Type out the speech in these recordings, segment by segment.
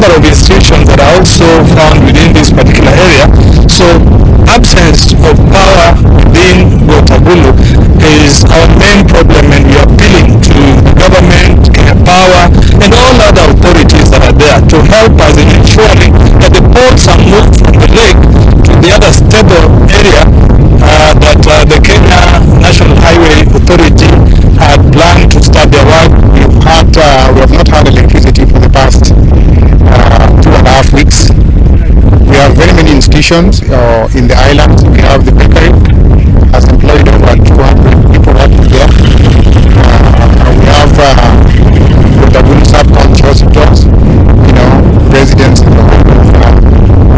number of institutions that are also found within this particular area. So absence of power within Agulu is our main problem, and we are appealing to the government, Kenya Power, and all other authorities that are there to help us in ensuring that the ports are moved from the lake to the other stable area that the Kenya National Highway Authority had planned to start their work. We have not had electricity for the past 2.5 weeks. We have very many institutions in the island. We have the bakery has employed over 200 people working there. We have the sub-county hospitals, residents in the whole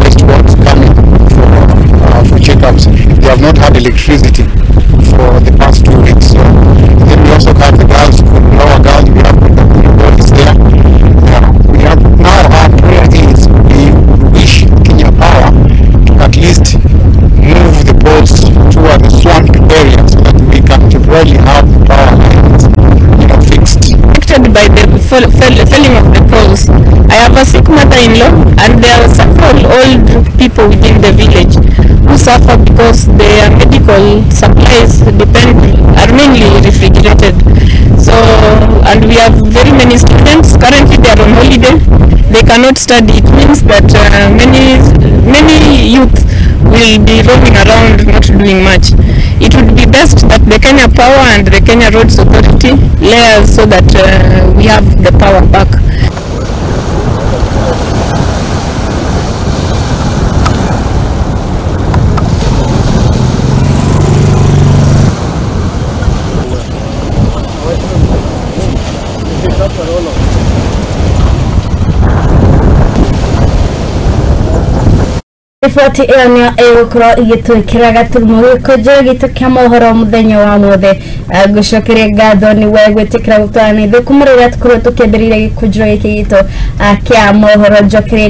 West Ward coming for checkups. They have not had electricity for the past 2 weeks. So then we also have the girls, our girls, we have the boys there. We have now our prayer is we wish Kenya Power to at least move the boats toward the swamp area so that we can temporarily have the power lines fixed. Affected by the felling of the poles. I have a sick mother-in-law, and there are several old people within the village who suffer because their medical supplies are mainly refrigerated. So, and we have very many students. Currently they are on holiday. They cannot study. It means that many youth will be roaming around not doing much. It would be best that the Kenya Power and the Kenya Roads Authority layers so that we have the power back. Riboti ĩyo nĩyo ĩgũkorwo igĩtwĩkĩra gaturumo gĩkũnjũ gitũ kĩa mohoro mũthenya wa mothe. Ngũcokeria ngatho nĩ we gwĩtĩkĩra gũtwarana ithuĩ kuma rĩrĩa tũkorwo tũkĩambĩrĩria gĩkũnjũ gĩkĩ gitũ kĩa mohoro. Njokeria